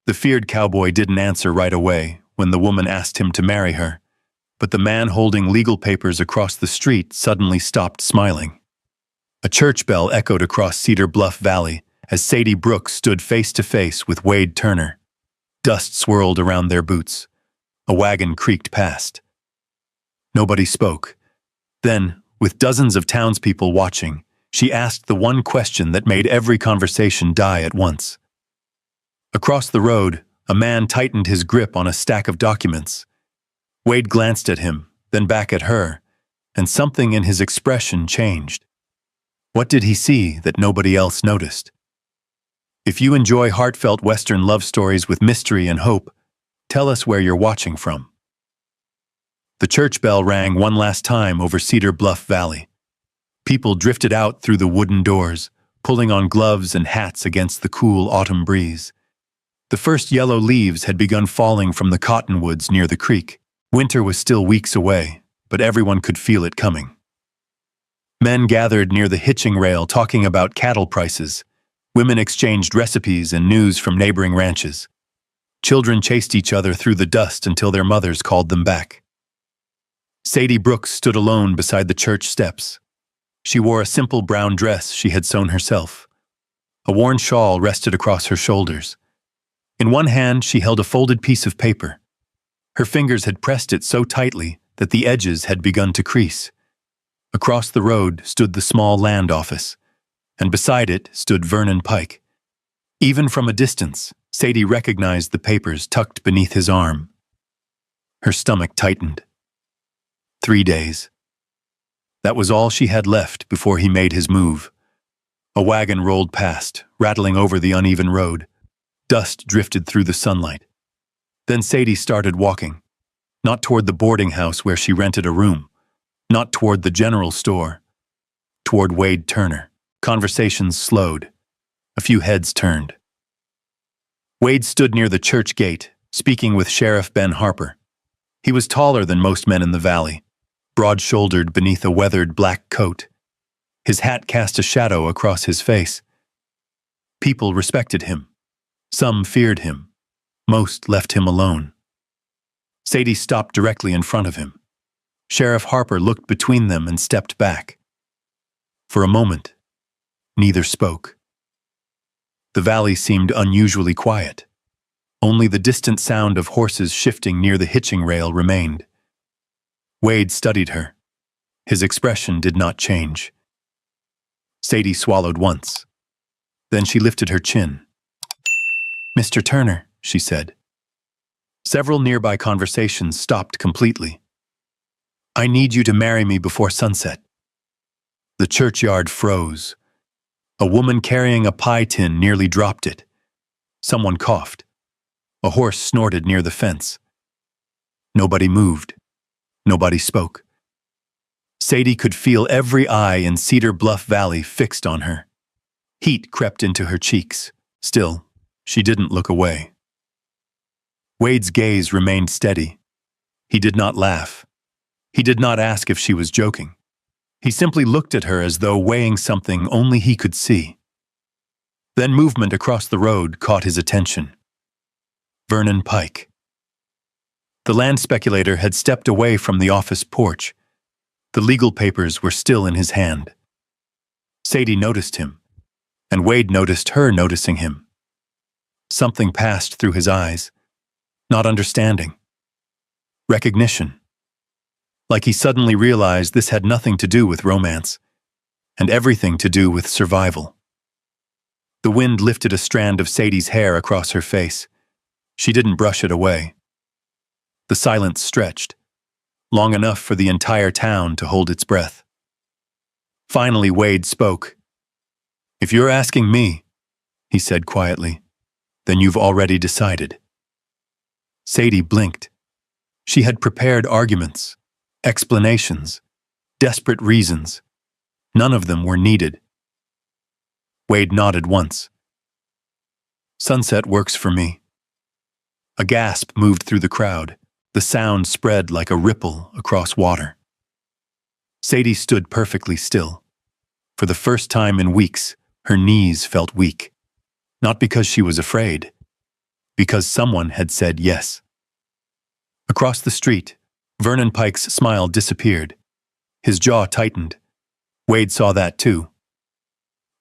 The feared cowboy didn't answer right away when the woman asked him to marry her, but the man holding legal papers across the street suddenly stopped smiling. A church bell echoed across Cedar Bluff Valley as Sadie Brooks stood face to face with Wade Turner. Dust swirled around their boots. A wagon creaked past. Nobody spoke. Then, with dozens of townspeople watching, she asked the one question that made every conversation die at once. Across the road, a man tightened his grip on a stack of documents. Wade glanced at him, then back at her, and something in his expression changed. What did he see that nobody else noticed? If you enjoy heartfelt Western love stories with mystery and hope, tell us where you're watching from. The church bell rang one last time over Cedar Bluff Valley. People drifted out through the wooden doors, pulling on gloves and hats against the cool autumn breeze. The first yellow leaves had begun falling from the cottonwoods near the creek. Winter was still weeks away, but everyone could feel it coming. Men gathered near the hitching rail talking about cattle prices. Women exchanged recipes and news from neighboring ranches. Children chased each other through the dust until their mothers called them back. Sadie Brooks stood alone beside the church steps. She wore a simple brown dress she had sewn herself. A worn shawl rested across her shoulders. In one hand, she held a folded piece of paper. Her fingers had pressed it so tightly that the edges had begun to crease. Across the road stood the small land office, and beside it stood Vernon Pike. Even from a distance, Sadie recognized the papers tucked beneath his arm. Her stomach tightened. 3 days. That was all she had left before he made his move. A wagon rolled past, rattling over the uneven road. Dust drifted through the sunlight. Then Sadie started walking, not toward the boarding house where she rented a room, not toward the general store, toward Wade Turner. Conversations slowed. A few heads turned. Wade stood near the church gate, speaking with Sheriff Ben Harper. He was taller than most men in the valley, broad-shouldered beneath a weathered black coat. His hat cast a shadow across his face. People respected him. Some feared him. Most left him alone. Sadie stopped directly in front of him. Sheriff Harper looked between them and stepped back. For a moment, neither spoke. The valley seemed unusually quiet. Only the distant sound of horses shifting near the hitching rail remained. Wade studied her. His expression did not change. Sadie swallowed once. Then she lifted her chin. "Mr. Turner," she said. Several nearby conversations stopped completely. "I need you to marry me before sunset." The churchyard froze. A woman carrying a pie tin nearly dropped it. Someone coughed. A horse snorted near the fence. Nobody moved. Nobody spoke. Sadie could feel every eye in Cedar Bluff Valley fixed on her. Heat crept into her cheeks. Still, she didn't look away. Wade's gaze remained steady. He did not laugh. He did not ask if she was joking. He simply looked at her as though weighing something only he could see. Then movement across the road caught his attention. Vernon Pike. The land speculator had stepped away from the office porch. The legal papers were still in his hand. Sadie noticed him, and Wade noticed her noticing him. Something passed through his eyes. Not understanding. Recognition. Like he suddenly realized this had nothing to do with romance, and everything to do with survival. The wind lifted a strand of Sadie's hair across her face. She didn't brush it away. The silence stretched, long enough for the entire town to hold its breath. Finally, Wade spoke. "If you're asking me," he said quietly, "then you've already decided." Sadie blinked. She had prepared arguments, explanations, desperate reasons. None of them were needed. Wade nodded once. "Sunset works for me." A gasp moved through the crowd. The sound spread like a ripple across water. Sadie stood perfectly still. For the first time in weeks, her knees felt weak. Not because she was afraid, because someone had said yes. Across the street, Vernon Pike's smile disappeared. His jaw tightened. Wade saw that too.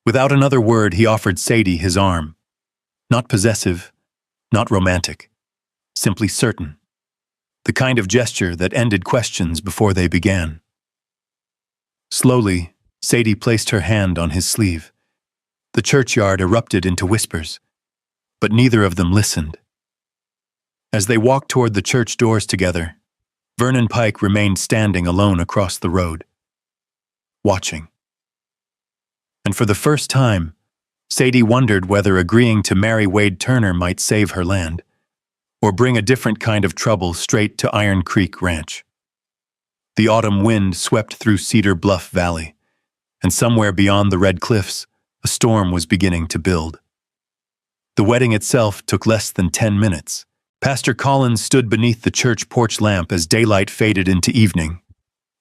Without another word, he offered Sadie his arm. Not possessive, not romantic, simply certain. The kind of gesture that ended questions before they began. Slowly, Sadie placed her hand on his sleeve. The churchyard erupted into whispers, but neither of them listened. As they walked toward the church doors together, Vernon Pike remained standing alone across the road, watching. And for the first time, Sadie wondered whether agreeing to marry Wade Turner might save her land, or bring a different kind of trouble straight to Iron Creek Ranch. The autumn wind swept through Cedar Bluff Valley, and somewhere beyond the red cliffs, a storm was beginning to build. The wedding itself took less than 10 minutes. Pastor Collins stood beneath the church porch lamp as daylight faded into evening.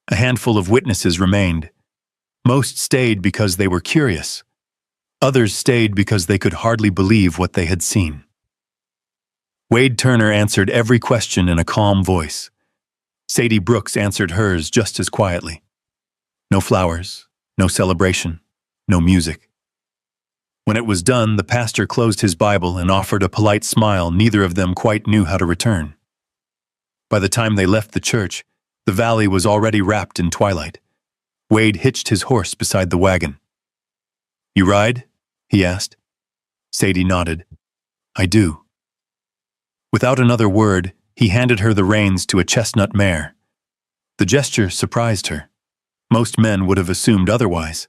A handful of witnesses remained. Most stayed because they were curious. Others stayed because they could hardly believe what they had seen. Wade Turner answered every question in a calm voice. Sadie Brooks answered hers just as quietly. No flowers, no celebration, no music. When it was done, the pastor closed his Bible and offered a polite smile neither of them quite knew how to return. By the time they left the church, the valley was already wrapped in twilight. Wade hitched his horse beside the wagon. "You ride?" he asked. Sadie nodded. "I do." Without another word, he handed her the reins to a chestnut mare. The gesture surprised her. Most men would have assumed otherwise.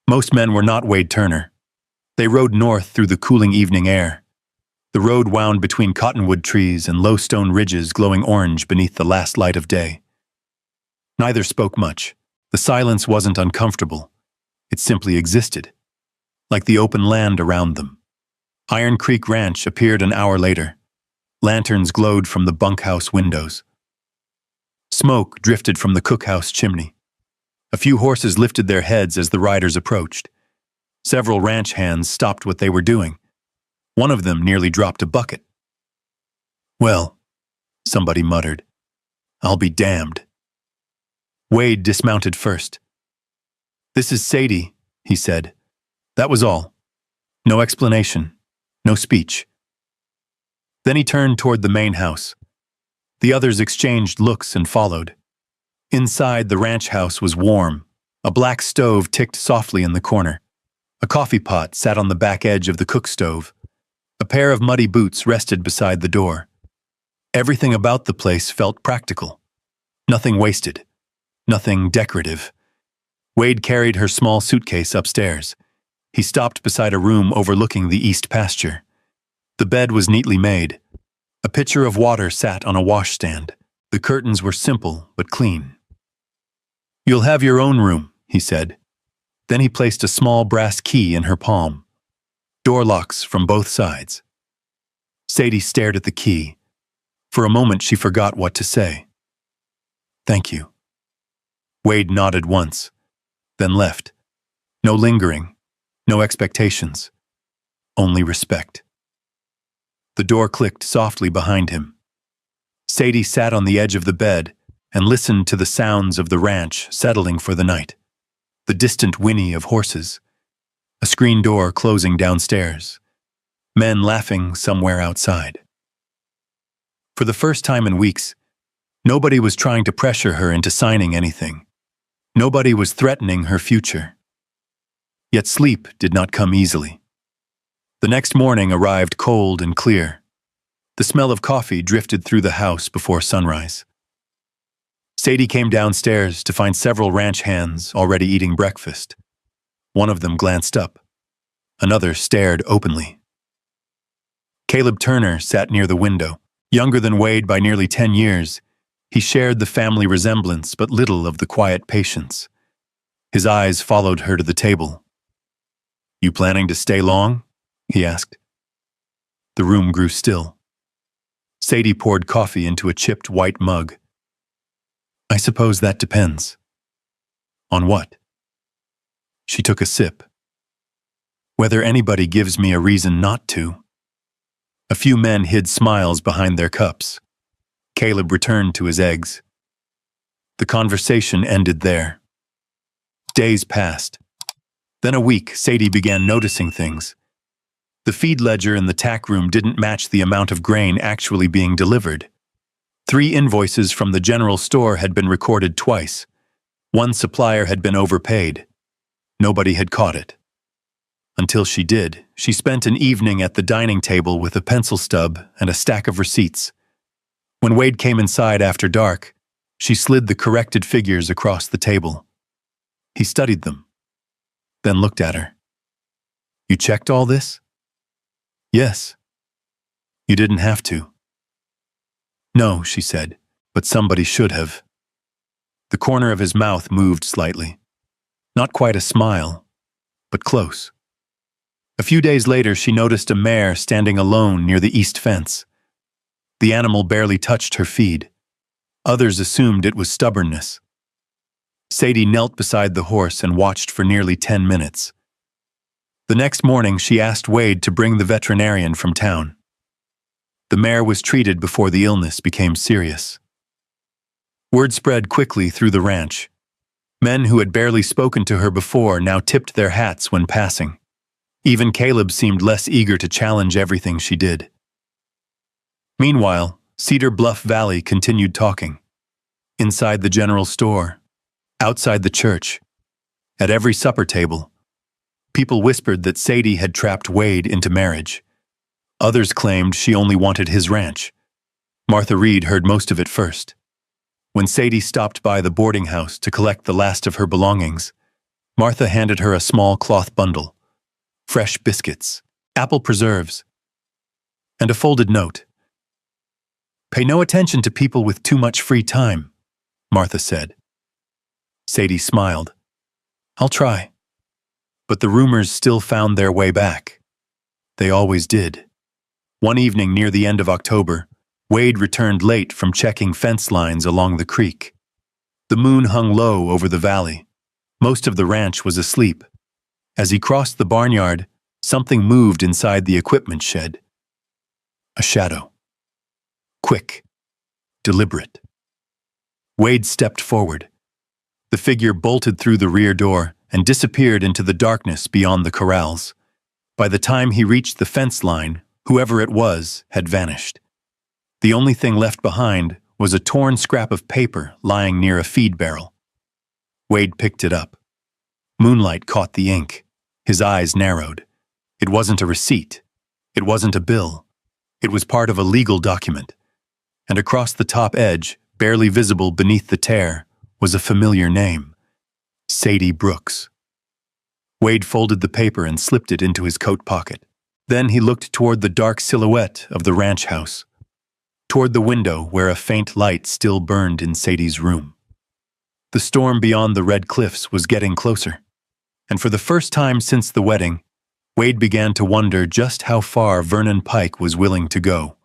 Most men were not Wade Turner. They rode north through the cooling evening air. The road wound between cottonwood trees and low stone ridges glowing orange beneath the last light of day. Neither spoke much. The silence wasn't uncomfortable. It simply existed, like the open land around them. Iron Creek Ranch appeared an hour later. Lanterns glowed from the bunkhouse windows. Smoke drifted from the cookhouse chimney. A few horses lifted their heads as the riders approached. Several ranch hands stopped what they were doing. One of them nearly dropped a bucket. "Well," somebody muttered, "I'll be damned." Wade dismounted first. "This is Sadie," he said. That was all. No explanation, no speech. Then he turned toward the main house. The others exchanged looks and followed. Inside, the ranch house was warm. A black stove ticked softly in the corner. A coffee pot sat on the back edge of the cook stove. A pair of muddy boots rested beside the door. Everything about the place felt practical. Nothing wasted. Nothing decorative. Wade carried her small suitcase upstairs. He stopped beside a room overlooking the east pasture. The bed was neatly made. A pitcher of water sat on a washstand. The curtains were simple but clean. "You'll have your own room," he said. Then he placed a small brass key in her palm. Door locks from both sides. Sadie stared at the key. For a moment she forgot what to say. "Thank you." Wade nodded once, then left. No lingering, no expectations, only respect. The door clicked softly behind him. Sadie sat on the edge of the bed and listened to the sounds of the ranch settling for the night. The distant whinny of horses. A screen door closing downstairs. Men laughing somewhere outside. For the first time in weeks, nobody was trying to pressure her into signing anything. Nobody was threatening her future. Yet sleep did not come easily. The next morning arrived cold and clear. The smell of coffee drifted through the house before sunrise. Sadie came downstairs to find several ranch hands already eating breakfast. One of them glanced up. Another stared openly. Caleb Turner sat near the window. Younger than Wade by nearly 10 years, he shared the family resemblance but little of the quiet patience. His eyes followed her to the table. "You planning to stay long?" he asked. The room grew still. Sadie poured coffee into a chipped white mug. "I suppose that depends." "On what?" She took a sip. "Whether anybody gives me a reason not to." A few men hid smiles behind their cups. Caleb returned to his eggs. The conversation ended there. Days passed. Then a week, Sadie began noticing things. The feed ledger in the tack room didn't match the amount of grain actually being delivered. 3 invoices from the general store had been recorded twice. 1 supplier had been overpaid. Nobody had caught it. Until she did, she spent an evening at the dining table with a pencil stub and a stack of receipts. When Wade came inside after dark, she slid the corrected figures across the table. He studied them, then looked at her. "You checked all this?" "Yes." "You didn't have to." "No," she said, "but somebody should have." The corner of his mouth moved slightly. Not quite a smile, but close. A few days later, she noticed a mare standing alone near the east fence. The animal barely touched her feed. Others assumed it was stubbornness. Sadie knelt beside the horse and watched for nearly 10 minutes. The next morning, she asked Wade to bring the veterinarian from town. The mare was treated before the illness became serious. Word spread quickly through the ranch. Men who had barely spoken to her before now tipped their hats when passing. Even Caleb seemed less eager to challenge everything she did. Meanwhile, Cedar Bluff Valley continued talking. Inside the general store, outside the church, at every supper table, people whispered that Sadie had trapped Wade into marriage. Others claimed she only wanted his ranch. Martha Reed heard most of it first. When Sadie stopped by the boarding house to collect the last of her belongings, Martha handed her a small cloth bundle, fresh biscuits, apple preserves, and a folded note. "Pay no attention to people with too much free time," Martha said. Sadie smiled. "I'll try." But the rumors still found their way back. They always did. One evening near the end of October, Wade returned late from checking fence lines along the creek. The moon hung low over the valley. Most of the ranch was asleep. As he crossed the barnyard, something moved inside the equipment shed. A shadow. Quick. Deliberate. Wade stepped forward. The figure bolted through the rear door and disappeared into the darkness beyond the corrals. By the time he reached the fence line, whoever it was had vanished. The only thing left behind was a torn scrap of paper lying near a feed barrel. Wade picked it up. Moonlight caught the ink. His eyes narrowed. It wasn't a receipt. It wasn't a bill. It was part of a legal document. And across the top edge, barely visible beneath the tear, was a familiar name. Sadie Brooks. Wade folded the paper and slipped it into his coat pocket. Then he looked toward the dark silhouette of the ranch house, toward the window where a faint light still burned in Sadie's room. The storm beyond the red cliffs was getting closer, and for the first time since the wedding, Wade began to wonder just how far Vernon Pike was willing to go.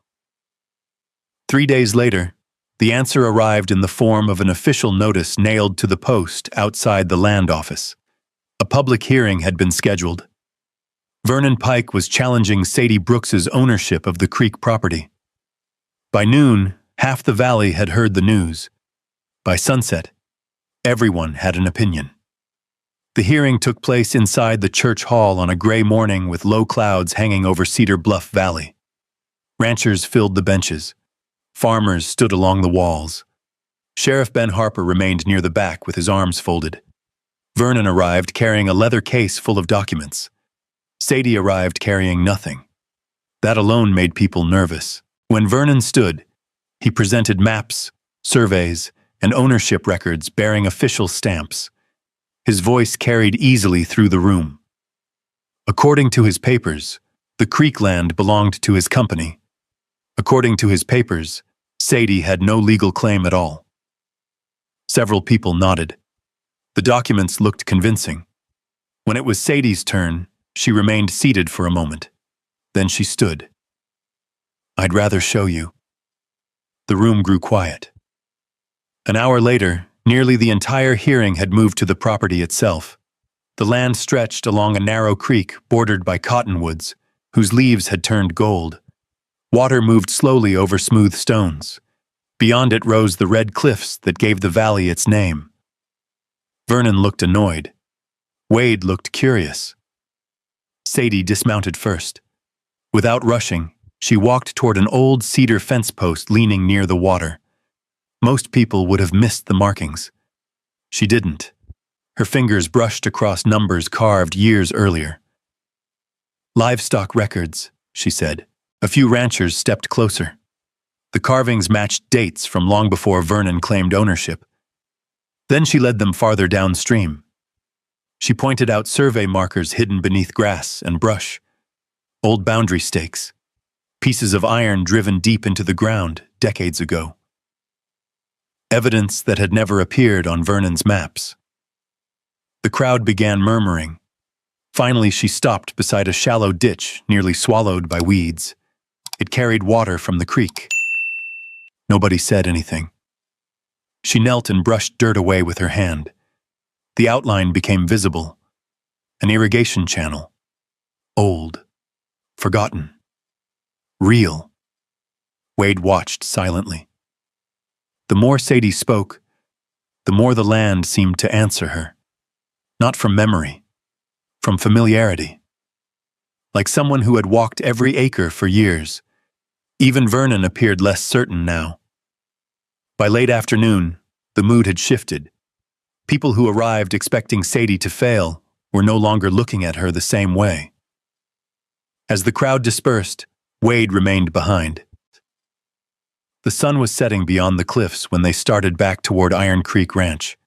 3 days later, the answer arrived in the form of an official notice nailed to the post outside the land office. A public hearing had been scheduled. Vernon Pike was challenging Sadie Brooks's ownership of the creek property. By noon, half the valley had heard the news. By sunset, everyone had an opinion. The hearing took place inside the church hall on a gray morning with low clouds hanging over Cedar Bluff Valley. Ranchers filled the benches. Farmers stood along the walls. Sheriff Ben Harper remained near the back with his arms folded. Vernon arrived carrying a leather case full of documents. Sadie arrived carrying nothing. That alone made people nervous. When Vernon stood, he presented maps, surveys, and ownership records bearing official stamps. His voice carried easily through the room. According to his papers, the creek land belonged to his company. According to his papers, Sadie had no legal claim at all. Several people nodded. The documents looked convincing. When it was Sadie's turn, she remained seated for a moment. Then she stood. "I'd rather show you." The room grew quiet. An hour later, nearly the entire hearing had moved to the property itself. The land stretched along a narrow creek bordered by cottonwoods, whose leaves had turned gold. Water moved slowly over smooth stones. Beyond it rose the red cliffs that gave the valley its name. Vernon looked annoyed. Wade looked curious. Sadie dismounted first. Without rushing, she walked toward an old cedar fence post leaning near the water. Most people would have missed the markings. She didn't. Her fingers brushed across numbers carved years earlier. "Livestock records," she said. A few ranchers stepped closer. The carvings matched dates from long before Vernon claimed ownership. Then she led them farther downstream. She pointed out survey markers hidden beneath grass and brush, old boundary stakes, pieces of iron driven deep into the ground decades ago. Evidence that had never appeared on Vernon's maps. The crowd began murmuring. Finally, she stopped beside a shallow ditch nearly swallowed by weeds. It carried water from the creek. Nobody said anything. She knelt and brushed dirt away with her hand. The outline became visible. An irrigation channel. Old. Forgotten. Real. Wade watched silently. The more Sadie spoke, the more the land seemed to answer her. Not from memory, from familiarity. Like someone who had walked every acre for years. Even Vernon appeared less certain now. By late afternoon, the mood had shifted. People who arrived expecting Sadie to fail were no longer looking at her the same way. As the crowd dispersed, Wade remained behind. The sun was setting beyond the cliffs when they started back toward Iron Creek Ranch.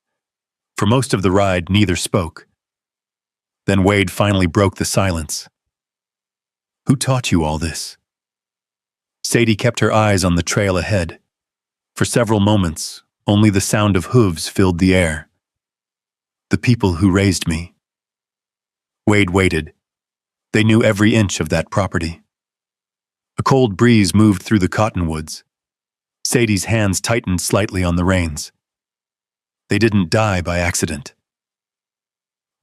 For most of the ride, neither spoke. Then Wade finally broke the silence. "Who taught you all this?" Sadie kept her eyes on the trail ahead. For several moments, only the sound of hooves filled the air. "The people who raised me." Wade waited. They knew every inch of that property. A cold breeze moved through the cottonwoods. Sadie's hands tightened slightly on the reins. They didn't die by accident.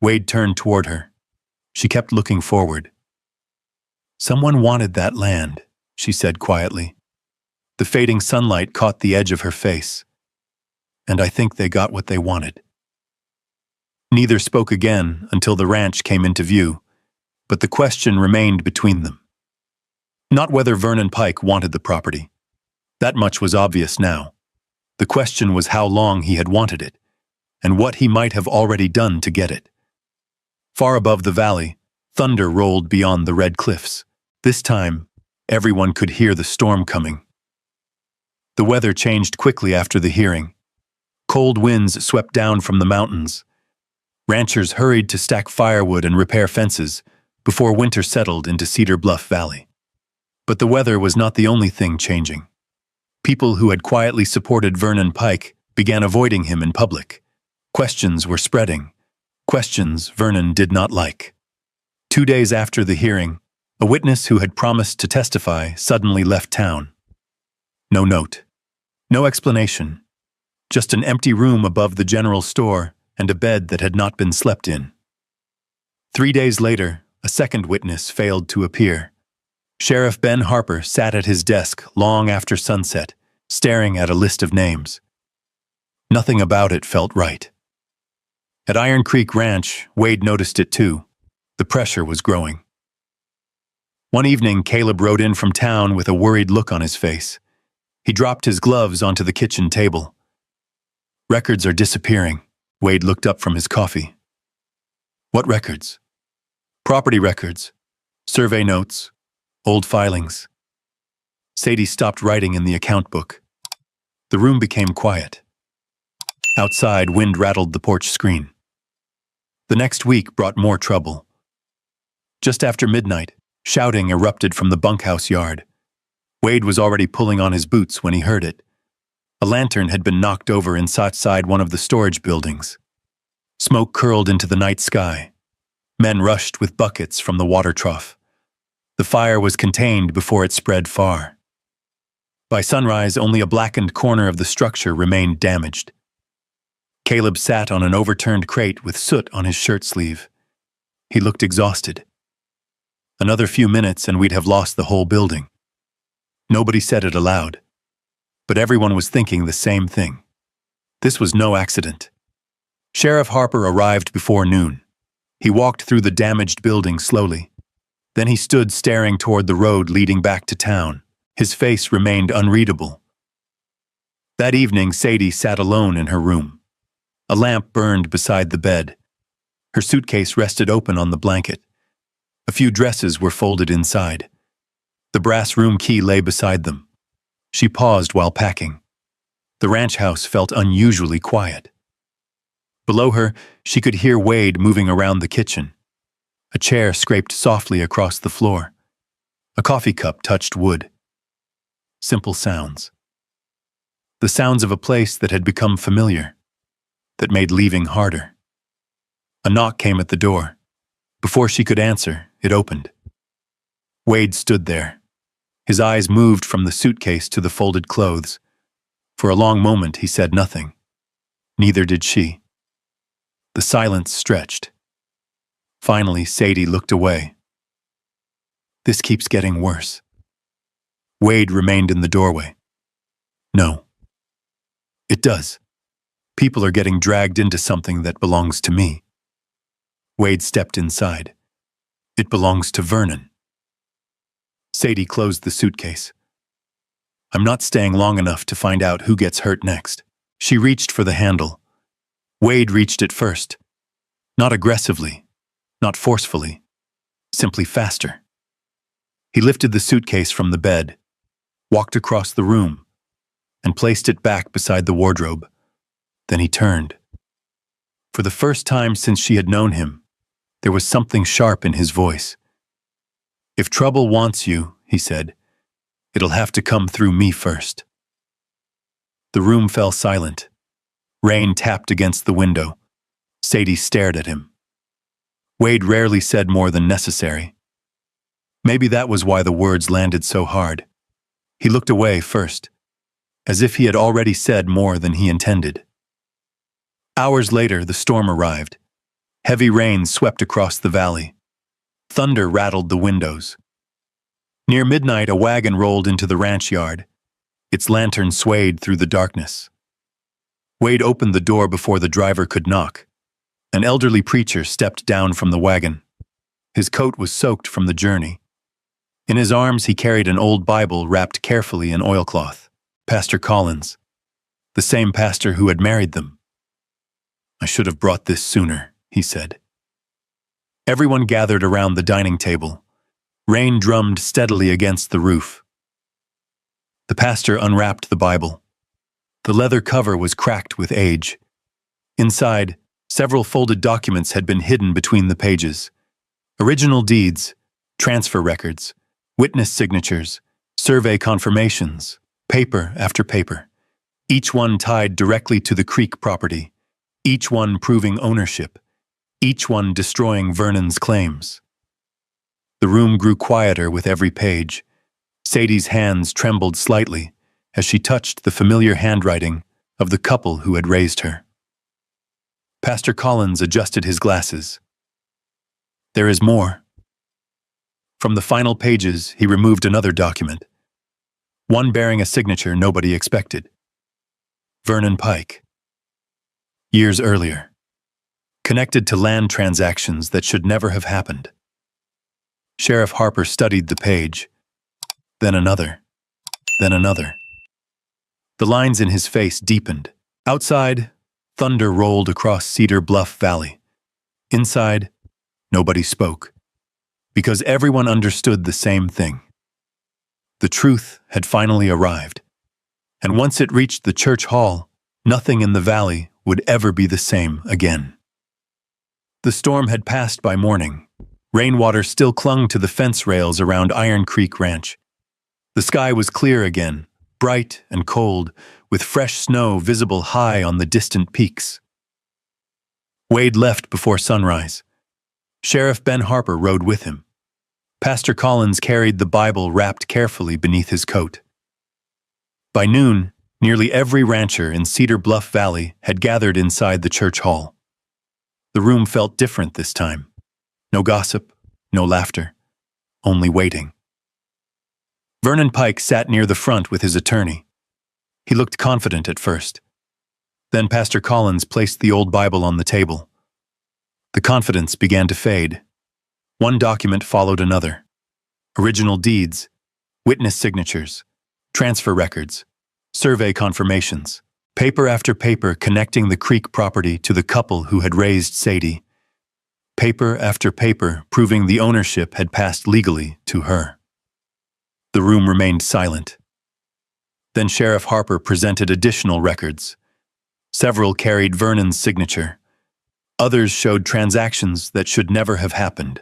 Wade turned toward her. She kept looking forward. "Someone wanted that land," she said quietly. The fading sunlight caught the edge of her face. "And I think they got what they wanted." Neither spoke again until the ranch came into view, but the question remained between them. Not whether Vernon Pike wanted the property. That much was obvious now. The question was how long he had wanted it, and what he might have already done to get it. Far above the valley, thunder rolled beyond the red cliffs. This time, everyone could hear the storm coming. The weather changed quickly after the hearing. Cold winds swept down from the mountains. Ranchers hurried to stack firewood and repair fences before winter settled into Cedar Bluff Valley. But the weather was not the only thing changing. People who had quietly supported Vernon Pike began avoiding him in public. Questions were spreading. Questions Vernon did not like. 2 days after the hearing, a witness who had promised to testify suddenly left town. No note. No explanation. Just an empty room above the general store and a bed that had not been slept in. 3 days later, a second witness failed to appear. Sheriff Ben Harper sat at his desk long after sunset, staring at a list of names. Nothing about it felt right. At Iron Creek Ranch, Wade noticed it too. The pressure was growing. One evening, Caleb rode in from town with a worried look on his face. He dropped his gloves onto the kitchen table. "Records are disappearing." Wade looked up from his coffee. "What records?" "Property records, survey notes, old filings." Sadie stopped writing in the account book. The room became quiet. Outside, wind rattled the porch screen. The next week brought more trouble. Just after midnight, shouting erupted from the bunkhouse yard. Wade was already pulling on his boots when he heard it. A lantern had been knocked over inside one of the storage buildings. Smoke curled into the night sky. Men rushed with buckets from the water trough. The fire was contained before it spread far. By sunrise, only a blackened corner of the structure remained damaged. Caleb sat on an overturned crate with soot on his shirt sleeve. He looked exhausted. Another few minutes and we'd have lost the whole building. Nobody said it aloud, but everyone was thinking the same thing. This was no accident. Sheriff Harper arrived before noon. He walked through the damaged building slowly. Then he stood staring toward the road leading back to town. His face remained unreadable. That evening, Sadie sat alone in her room. A lamp burned beside the bed. Her suitcase rested open on the blanket. A few dresses were folded inside. The brass room key lay beside them. She paused while packing. The ranch house felt unusually quiet. Below her, she could hear Wade moving around the kitchen. A chair scraped softly across the floor. A coffee cup touched wood. Simple sounds. The sounds of a place that had become familiar, that made leaving harder. A knock came at the door. Before she could answer, it opened. Wade stood there. His eyes moved from the suitcase to the folded clothes. For a long moment, he said nothing. Neither did she. The silence stretched. Finally, Sadie looked away. This keeps getting worse. Wade remained in the doorway. No. It does. People are getting dragged into something that belongs to me. Wade stepped inside. It belongs to Vernon. Sadie closed the suitcase. I'm not staying long enough to find out who gets hurt next. She reached for the handle. Wade reached it first. Not aggressively, not forcefully, simply faster. He lifted the suitcase from the bed, walked across the room, and placed it back beside the wardrobe. Then he turned. For the first time since she had known him, there was something sharp in his voice. If trouble wants you, he said, it'll have to come through me first. The room fell silent. Rain tapped against the window. Sadie stared at him. Wade rarely said more than necessary. Maybe that was why the words landed so hard. He looked away first, as if he had already said more than he intended. Hours later, the storm arrived. Heavy rain swept across the valley. Thunder rattled the windows. Near midnight, a wagon rolled into the ranch yard. Its lantern swayed through the darkness. Wade opened the door before the driver could knock. An elderly preacher stepped down from the wagon. His coat was soaked from the journey. In his arms, he carried an old Bible wrapped carefully in oilcloth. Pastor Collins, the same pastor who had married them. I should have brought this sooner, he said. Everyone gathered around the dining table. Rain drummed steadily against the roof. The pastor unwrapped the Bible. The leather cover was cracked with age. Inside, several folded documents had been hidden between the pages. Original deeds, transfer records, witness signatures, survey confirmations, paper after paper. Each one tied directly to the Creek property. Each one proving ownership. Each one destroying Vernon's claims. The room grew quieter with every page. Sadie's hands trembled slightly as she touched the familiar handwriting of the couple who had raised her. Pastor Collins adjusted his glasses. There is more. From the final pages, he removed another document, one bearing a signature nobody expected. Vernon Pike. Years earlier. Connected to land transactions that should never have happened. Sheriff Harper studied the page, then another, then another. The lines in his face deepened. Outside, thunder rolled across Cedar Bluff Valley. Inside, nobody spoke, because everyone understood the same thing. The truth had finally arrived, and once it reached the church hall, nothing in the valley would ever be the same again. The storm had passed by morning. Rainwater still clung to the fence rails around Iron Creek Ranch. The sky was clear again, bright and cold, with fresh snow visible high on the distant peaks. Wade left before sunrise. Sheriff Ben Harper rode with him. Pastor Collins carried the Bible wrapped carefully beneath his coat. By noon, nearly every rancher in Cedar Bluff Valley had gathered inside the church hall. The room felt different this time. No gossip, no laughter, only waiting. Vernon Pike sat near the front with his attorney. He looked confident at first. Then Pastor Collins placed the old Bible on the table. The confidence began to fade. One document followed another. Original deeds, witness signatures, transfer records, survey confirmations, paper after paper connecting the Creek property to the couple who had raised Sadie. Paper after paper proving the ownership had passed legally to her. The room remained silent. Then Sheriff Harper presented additional records. Several carried Vernon's signature. Others showed transactions that should never have happened.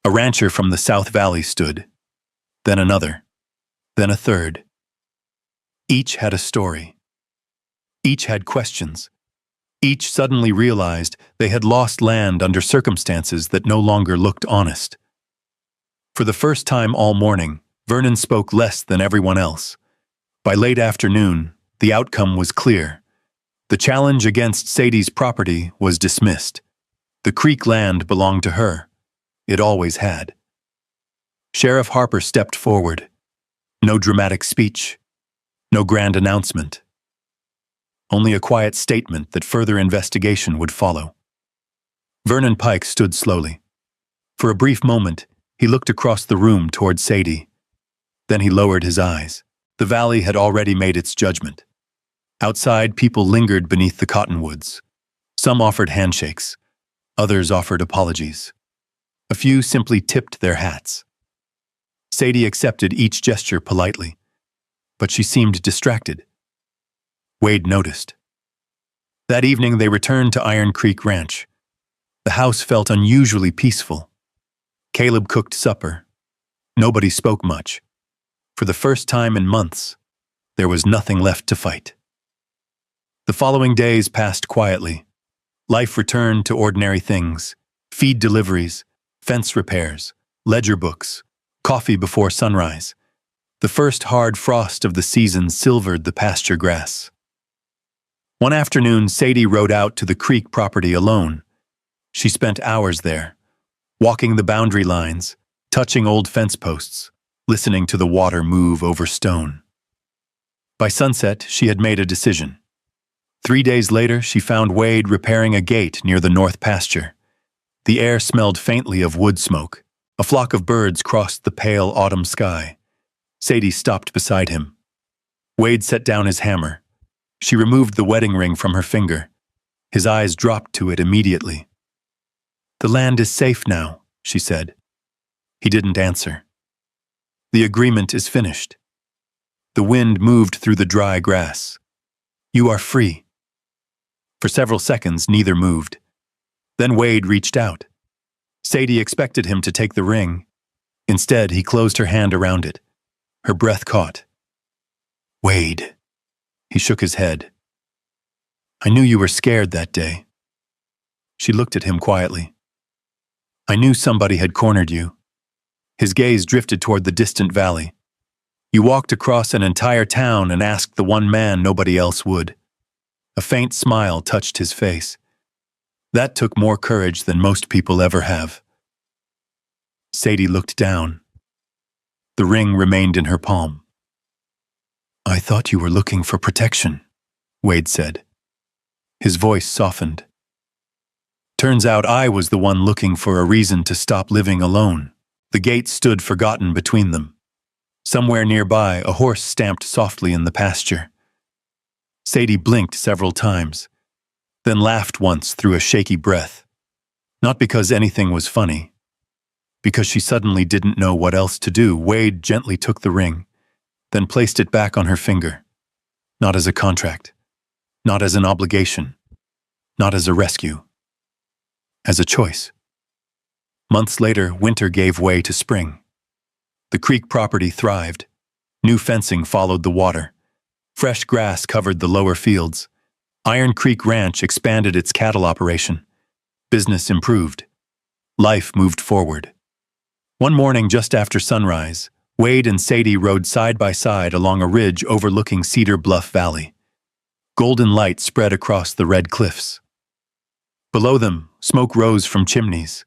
A rancher from the South Valley stood, then another, then a third. Each had a story. Each had questions. Each suddenly realized they had lost land under circumstances that no longer looked honest. For the first time all morning, Vernon spoke less than everyone else. By late afternoon, the outcome was clear. The challenge against Sadie's property was dismissed. The Creek land belonged to her. It always had. Sheriff Harper stepped forward. No dramatic speech. No grand announcement. Only a quiet statement that further investigation would follow. Vernon Pike stood slowly. For a brief moment, he looked across the room toward Sadie. Then he lowered his eyes. The valley had already made its judgment. Outside, people lingered beneath the cottonwoods. Some offered handshakes. Others offered apologies. A few simply tipped their hats. Sadie accepted each gesture politely, but she seemed distracted. Wade noticed. That evening they returned to Iron Creek Ranch. The house felt unusually peaceful. Caleb cooked supper. Nobody spoke much. For the first time in months, there was nothing left to fight. The following days passed quietly. Life returned to ordinary things: feed deliveries, fence repairs, ledger books, coffee before sunrise. The first hard frost of the season silvered the pasture grass. One afternoon, Sadie rode out to the Creek property alone. She spent hours there, walking the boundary lines, touching old fence posts, listening to the water move over stone. By sunset, she had made a decision. 3 days later, she found Wade repairing a gate near the north pasture. The air smelled faintly of wood smoke. A flock of birds crossed the pale autumn sky. Sadie stopped beside him. Wade set down his hammer. She removed the wedding ring from her finger. His eyes dropped to it immediately. "The land is safe now," she said. He didn't answer. "The agreement is finished." The wind moved through the dry grass. "You are free." For several seconds, neither moved. Then Wade reached out. Sadie expected him to take the ring. Instead, he closed her hand around it. Her breath caught. "Wade." He shook his head. "I knew you were scared that day." She looked at him quietly. "I knew somebody had cornered you." His gaze drifted toward the distant valley. "You walked across an entire town and asked the one man nobody else would." A faint smile touched his face. "That took more courage than most people ever have." Sadie looked down. The ring remained in her palm. "I thought you were looking for protection," Wade said. His voice softened. "Turns out I was the one looking for a reason to stop living alone." The gate stood forgotten between them. Somewhere nearby, a horse stamped softly in the pasture. Sadie blinked several times, then laughed once through a shaky breath. Not because anything was funny, because she suddenly didn't know what else to do. Wade gently took the ring, then placed it back on her finger. Not as a contract, not as an obligation, not as a rescue. As a choice. Months later, winter gave way to spring. The Creek property thrived. New fencing followed the water. Fresh grass covered the lower fields. Iron Creek Ranch expanded its cattle operation. Business improved. Life moved forward. One morning just after sunrise, Wade and Sadie rode side by side along a ridge overlooking Cedar Bluff Valley. Golden light spread across the red cliffs. Below them, smoke rose from chimneys.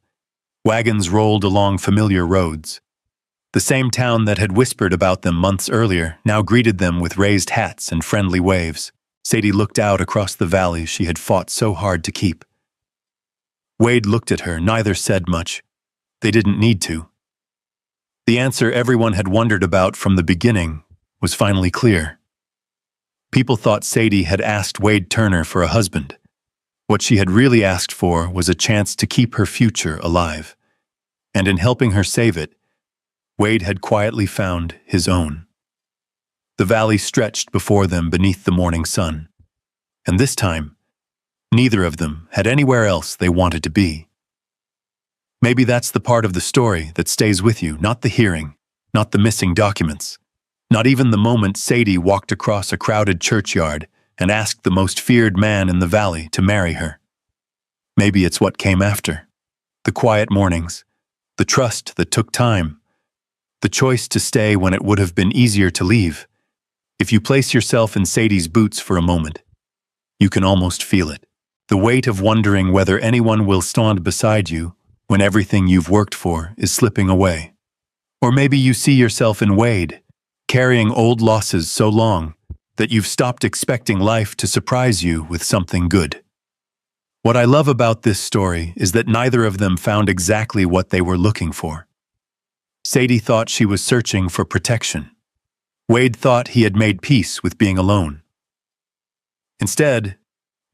Wagons rolled along familiar roads. The same town that had whispered about them months earlier now greeted them with raised hats and friendly waves. Sadie looked out across the valley she had fought so hard to keep. Wade looked at her, neither said much. They didn't need to. The answer everyone had wondered about from the beginning was finally clear. People thought Sadie had asked Wade Turner for a husband. What she had really asked for was a chance to keep her future alive. And in helping her save it, Wade had quietly found his own. The valley stretched before them beneath the morning sun. And this time, neither of them had anywhere else they wanted to be. Maybe that's the part of the story that stays with you, not the hearing, not the missing documents, not even the moment Sadie walked across a crowded churchyard and asked the most feared man in the valley to marry her. Maybe it's what came after. The quiet mornings, the trust that took time, the choice to stay when it would have been easier to leave. If you place yourself in Sadie's boots for a moment, you can almost feel it. The weight of wondering whether anyone will stand beside you when everything you've worked for is slipping away. Or maybe you see yourself in Wade, carrying old losses so long that you've stopped expecting life to surprise you with something good. What I love about this story is that neither of them found exactly what they were looking for. Sadie thought she was searching for protection. Wade thought he had made peace with being alone. Instead,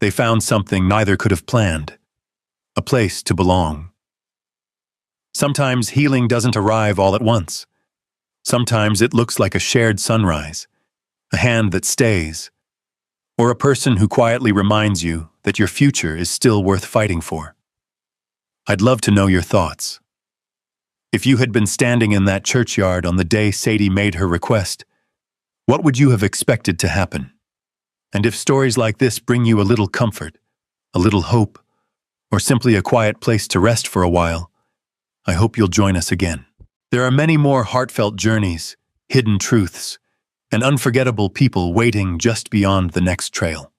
they found something neither could have planned: a place to belong. Sometimes healing doesn't arrive all at once. Sometimes it looks like a shared sunrise, a hand that stays, or a person who quietly reminds you that your future is still worth fighting for. I'd love to know your thoughts. If you had been standing in that churchyard on the day Sadie made her request, what would you have expected to happen? And if stories like this bring you a little comfort, a little hope, or simply a quiet place to rest for a while, I hope you'll join us again. There are many more heartfelt journeys, hidden truths, and unforgettable people waiting just beyond the next trail.